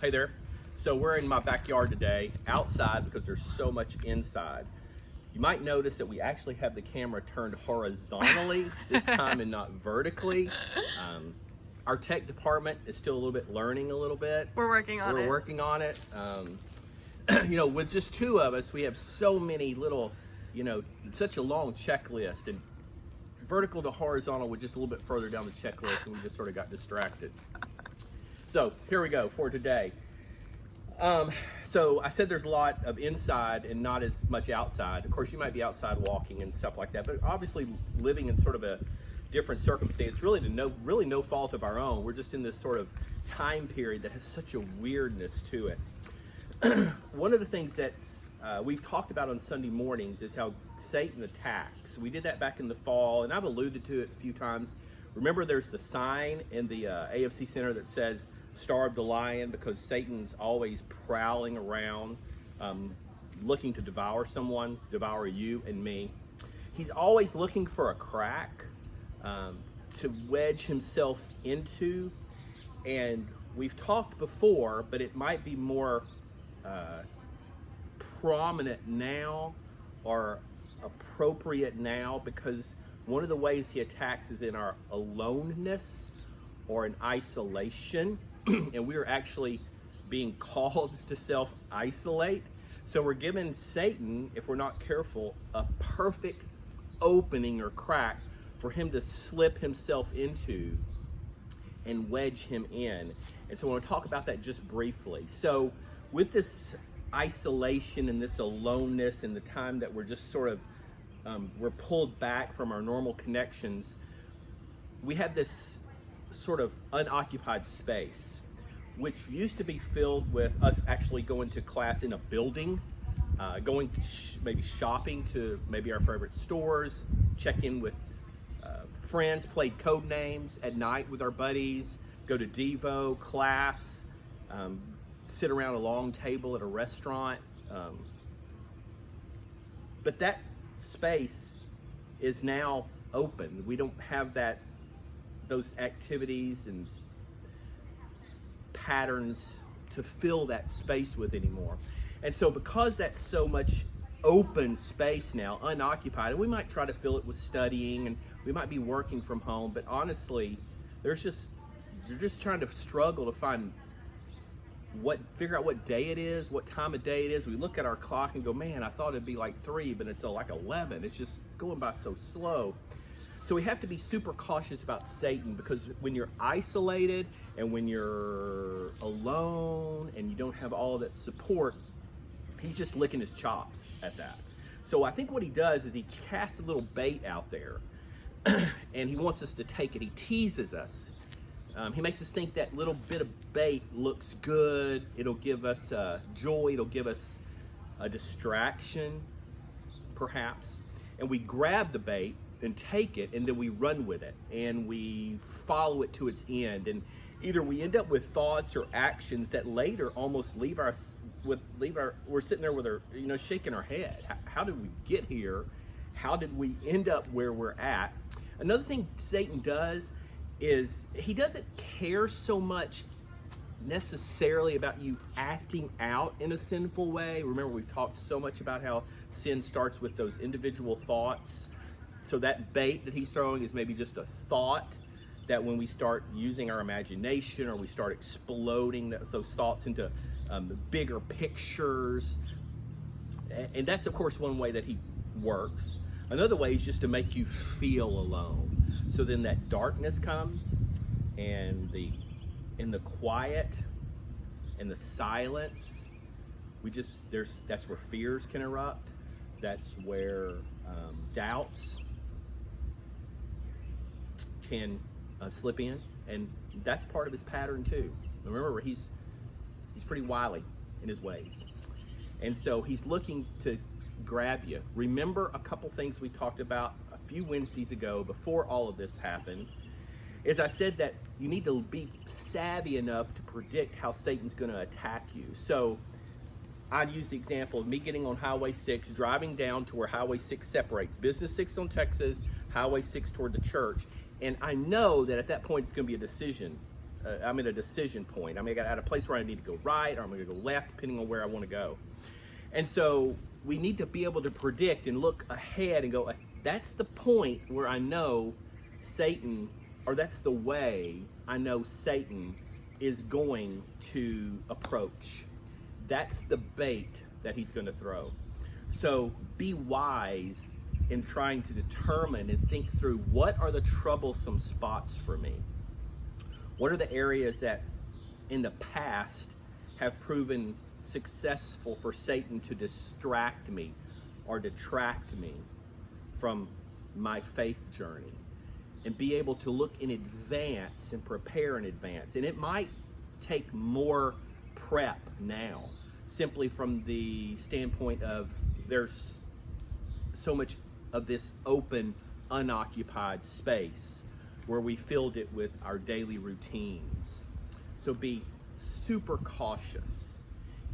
Hey there. So we're in my backyard today, outside because there's so much inside. You might notice that we actually have the camera turned horizontally this time and not vertically. Our tech department is still a little bit learning a little bit. We're working on it. We're working on it. With just two of us, we have so many little, such a long checklist, and vertical to horizontal was just a little bit further down the checklist, and we just sort of got distracted. So here we go for today. So I said there's a lot of inside and not as much outside. Of course, you might be outside walking and stuff like that, but obviously living in sort of a different circumstance, really no fault of our own. We're just in this sort of time period that has such a weirdness to it. One of the things that's we've talked about on Sunday mornings is how Satan attacks. We did that back in the fall, and I've alluded to it a few times. Remember, there's the sign in the AFC Center that says, "Starve the lion," because Satan's always prowling around, looking to devour someone, devour you and me. He's always looking for a crack to wedge himself into, and we've talked before, but it might be more prominent now or appropriate now, because one of the ways he attacks is in our aloneness or in isolation. And we are actually being called to self-isolate. So we're giving Satan, if we're not careful, a perfect opening or crack for him to slip himself into and wedge him in. And so I want to talk about that just briefly. So with this isolation and this aloneness and the time that we're just sort of, we're pulled back from our normal connections, we have this sort of unoccupied space, which used to be filled with us actually going to class in a building, going to maybe shopping to maybe our favorite stores, check in with friends, played code names at night with our buddies, go to Devo, class, sit around a long table at a restaurant. But that space is now open. We don't have those activities and patterns to fill that space with anymore. And so because that's so much open space now, unoccupied, and we might try to fill it with studying, and we might be working from home, but honestly, you're just trying to struggle to figure out what day it is, what time of day it is. We look at our clock and go, man, I thought it'd be like 3, but it's like 11. It's just going by so slow. So we have to be super cautious about Satan, because when you're isolated and when you're alone and you don't have all of that support, he's just licking his chops at that. So I think what he does is he casts a little bait out there and he wants us to take it. He teases us. He makes us think that little bit of bait looks good. It'll give us joy. It'll give us a distraction, perhaps. And we grab the bait and take it, and then we run with it, and we follow it to its end. And either we end up with thoughts or actions that later almost we're sitting there with our, shaking our head. How did we get here? How did we end up where we're at? Another thing Satan does is he doesn't care so much necessarily about you acting out in a sinful way. Remember, we've talked so much about how sin starts with those individual thoughts. So that bait that he's throwing is maybe just a thought that when we start using our imagination, or we start exploding those thoughts into bigger pictures. And that's, of course, one way that he works. Another way is just to make you feel alone. So then that darkness comes, and in the quiet and the silence, that's where fears can erupt. That's where doubts can slip in, and that's part of his pattern too. Remember, he's pretty wily in his ways, and so he's looking to grab you. Remember a couple things we talked about a few Wednesdays ago before all of this happened, is I said that you need to be savvy enough to predict how Satan's going to attack you. So I'd use the example of me getting on Highway 6, driving down to where Highway 6 separates Business 6 on Texas, Highway 6 toward the church. And I know that at that point it's going to be a decision. I'm at a decision point. I'm at a place where I need to go right, or I'm going to go left, depending on where I want to go. And so we need to be able to predict and look ahead and go, that's the point where I know Satan, or that's the way I know Satan is going to approach. That's the bait that he's going to throw. So be wise in trying to determine and think through, what are the troublesome spots for me? What are the areas that in the past have proven successful for Satan to distract me or detract me from my faith journey? And be able to look in advance and prepare in advance. And it might take more prep now, simply from the standpoint of there's so much of this open, unoccupied space where we filled it with our daily routines. So be super cautious.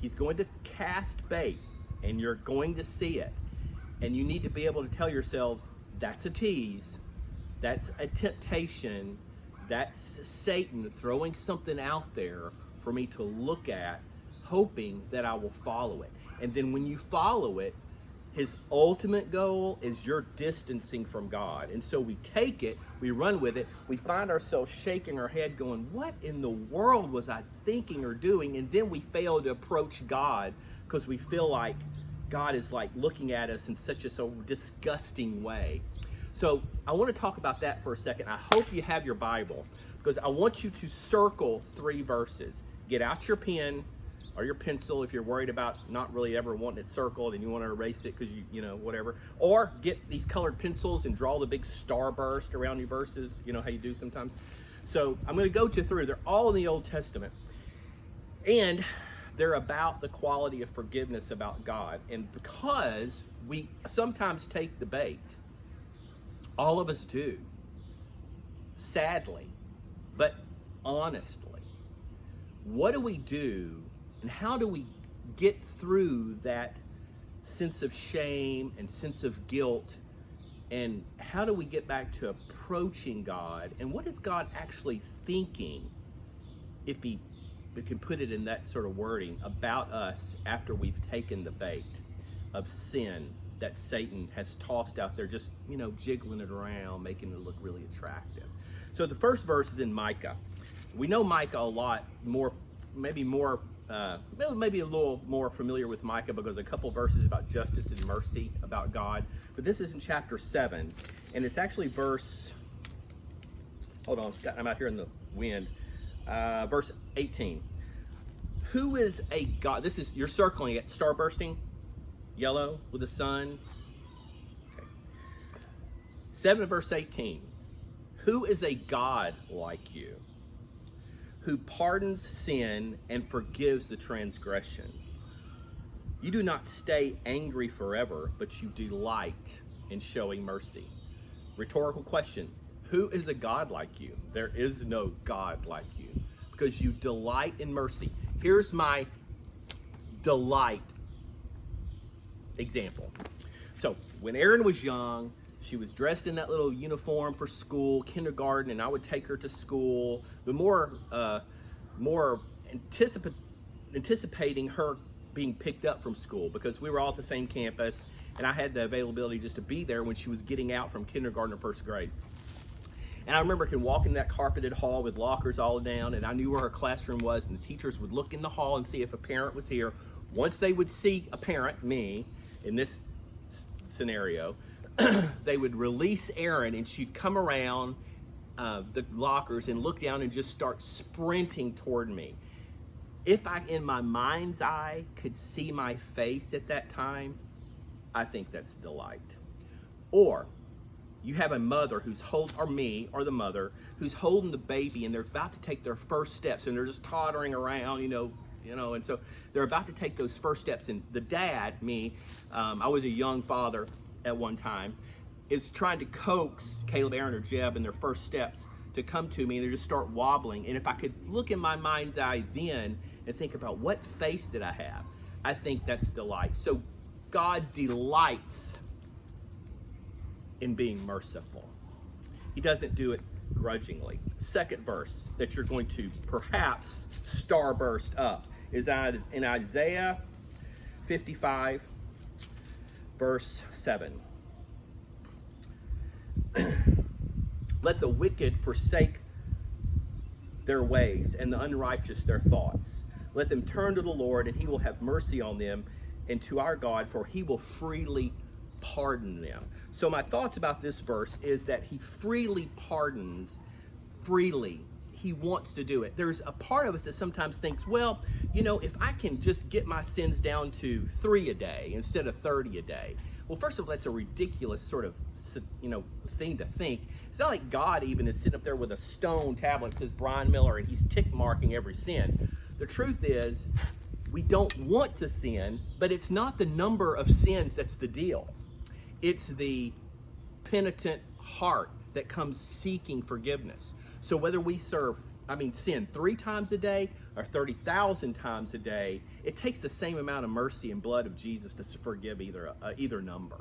He's going to cast bait, and you're going to see it. And you need to be able to tell yourselves, that's a tease, that's a temptation, that's Satan throwing something out there for me to look at, hoping that I will follow it. And then when you follow it, his ultimate goal is you're distancing from God. And so we take it, we run with it, we find ourselves shaking our head going, what in the world was I thinking or doing? And then we fail to approach God because we feel like God is like looking at us in such a so disgusting way. So I want to talk about that for a second. I hope you have your Bible, because I want you to circle 3 verses. Get out your pen or your pencil if you're worried about not really ever wanting it circled and you want to erase it because you know, whatever. Or get these colored pencils and draw the big starburst around your verses. You know how you do sometimes. So I'm going to go to 3. They're all in the Old Testament. And they're about the quality of forgiveness about God. And because we sometimes take the bait, all of us do, sadly, but honestly, what do we do and how do we get through that sense of shame and sense of guilt, and how do we get back to approaching God, and what is God actually thinking, if we can put it in that sort of wording, about us after we've taken the bait of sin that Satan has tossed out there, just, you know, jiggling it around, making it look really attractive. So the first verse is in Micah. We know Micah a lot more, maybe a little more familiar with Micah because a couple verses about justice and mercy about God. But this is in chapter 7, and it's actually verse, hold on, Scott, I'm out here in the wind. Verse 18. Who is a God? This is, you're circling it, starbursting, yellow with the sun. Okay. 7 verse 18. Who is a God like you, who pardons sin and forgives the transgression? You do not stay angry forever, but you delight in showing mercy. Rhetorical question. Who is a God like you? There is no God like you, because you delight in mercy. Here's my delight example. So when Erin was young, she was dressed in that little uniform for school, kindergarten, and I would take her to school. The more anticipating her being picked up from school, because we were all at the same campus, and I had the availability just to be there when she was getting out from kindergarten or first grade. And I remember I could walk in that carpeted hall with lockers all down, and I knew where her classroom was, and the teachers would look in the hall and see if a parent was here. Once they would see a parent, me, in this scenario, they would release Erin, and she'd come around the lockers and look down and just start sprinting toward me. If I, in my mind's eye, could see my face at that time, I think that's delight. Or you have a mother who's or me, or the mother, who's holding the baby, and they're about to take their first steps, and they're just tottering around, you know, and so they're about to take those first steps, and the dad, me, I was a young father at one time, is trying to coax Caleb, Aaron, or Jeb in their first steps to come to me, and they just start wobbling. And if I could look in my mind's eye then and think about what face did I have, I think that's delight. So God delights in being merciful. He doesn't do it grudgingly. Second verse that you're going to perhaps starburst up is in Isaiah 55, verse 7. Let the wicked forsake their ways, and the unrighteous their thoughts. Let them turn to the Lord, and he will have mercy on them, and to our God, for he will freely pardon them. So my thoughts about this verse is that he freely pardons, freely. He wants to do it. There's a part of us that sometimes thinks, well, you know, if I can just get my sins down to 3 a day instead of 30 a day. Well, first of all, that's a ridiculous sort of, thing to think. It's not like God even is sitting up there with a stone tablet that says Brian Miller and he's tick marking every sin. The truth is, we don't want to sin, but it's not the number of sins that's the deal. It's the penitent heart that comes seeking forgiveness. So whether we sin 3 times a day or 30,000 times a day, it takes the same amount of mercy and blood of Jesus to forgive either number.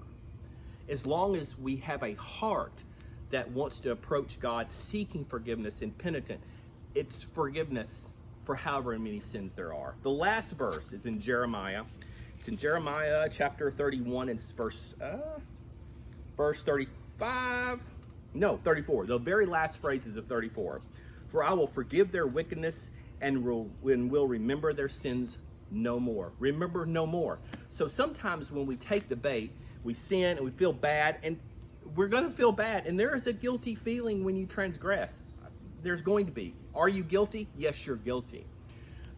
As long as we have a heart that wants to approach God seeking forgiveness and penitent, it's forgiveness for however many sins there are. The last verse is in Jeremiah. It's in Jeremiah chapter 31 and verse 35. No, 34. The very last phrases of 34. For I will forgive their wickedness and will remember their sins no more. Remember no more. So sometimes when we take the bait, we sin and we feel bad, and we're going to feel bad. And there is a guilty feeling when you transgress. There's going to be. Are you guilty? Yes, you're guilty.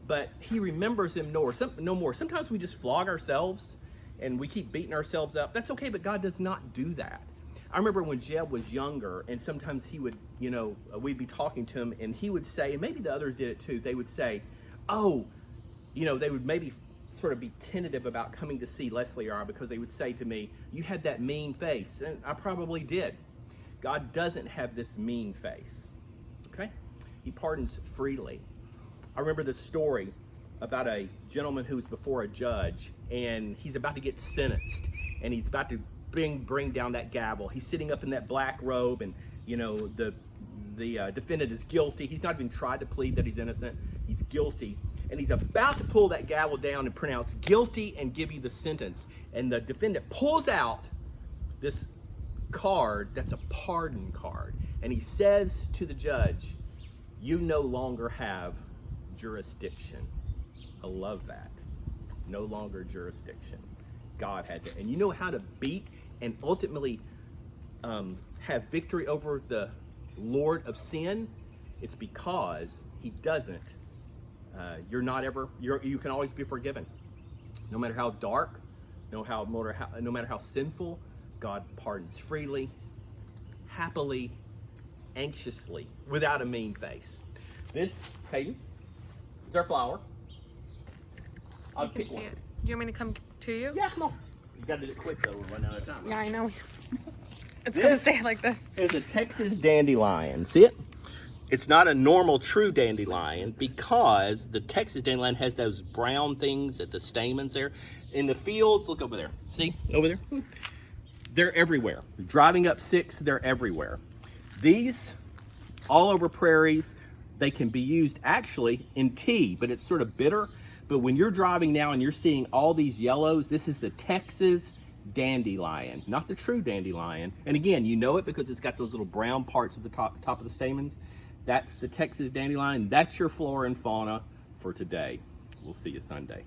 But he remembers them no more. Sometimes we just flog ourselves and we keep beating ourselves up. That's okay, but God does not do that. I remember when Jeb was younger, and sometimes he would, we'd be talking to him, and he would say, and maybe the others did it too, they would say, they would maybe sort of be tentative about coming to see Leslie or I, because they would say to me, you had that mean face. And I probably did. God doesn't have this mean face. Okay? He pardons freely. I remember this story about a gentleman who was before a judge, and he's about to get sentenced, and he's about to bring down that gavel. He's sitting up in that black robe, and the defendant is guilty. He's not even tried to plead that he's innocent. He's guilty, and he's about to pull that gavel down and pronounce guilty and give you the sentence. And the defendant pulls out this card that's a pardon card, and he says to the judge, "You no longer have jurisdiction." I love that. No longer jurisdiction. God has it. And you know how to beat and ultimately have victory over the Lord of sin? It's because he doesn't. You can always be forgiven. No matter how dark, no matter how sinful, God pardons freely, happily, anxiously, without a mean face. This, Hayden, is our flower. I'll You can pick see one. it. Do you want me to come to you? Yeah, come on. You gotta do it quick though, we're running out of time. Yeah, I know. It's gonna stay like this. It's a Texas dandelion. See it? It's not a normal true dandelion because the Texas dandelion has those brown things at the stamens there. In the fields, look over there. See? Over there? They're everywhere. Driving up 6, they're everywhere. These, all over prairies, they can be used actually in tea, but it's sort of bitter. But when you're driving now and you're seeing all these yellows, this is the Texas dandelion, not the true dandelion. And again, you know it because it's got those little brown parts at the top of the stamens. That's the Texas dandelion. That's your flora and fauna for today. We'll see you Sunday.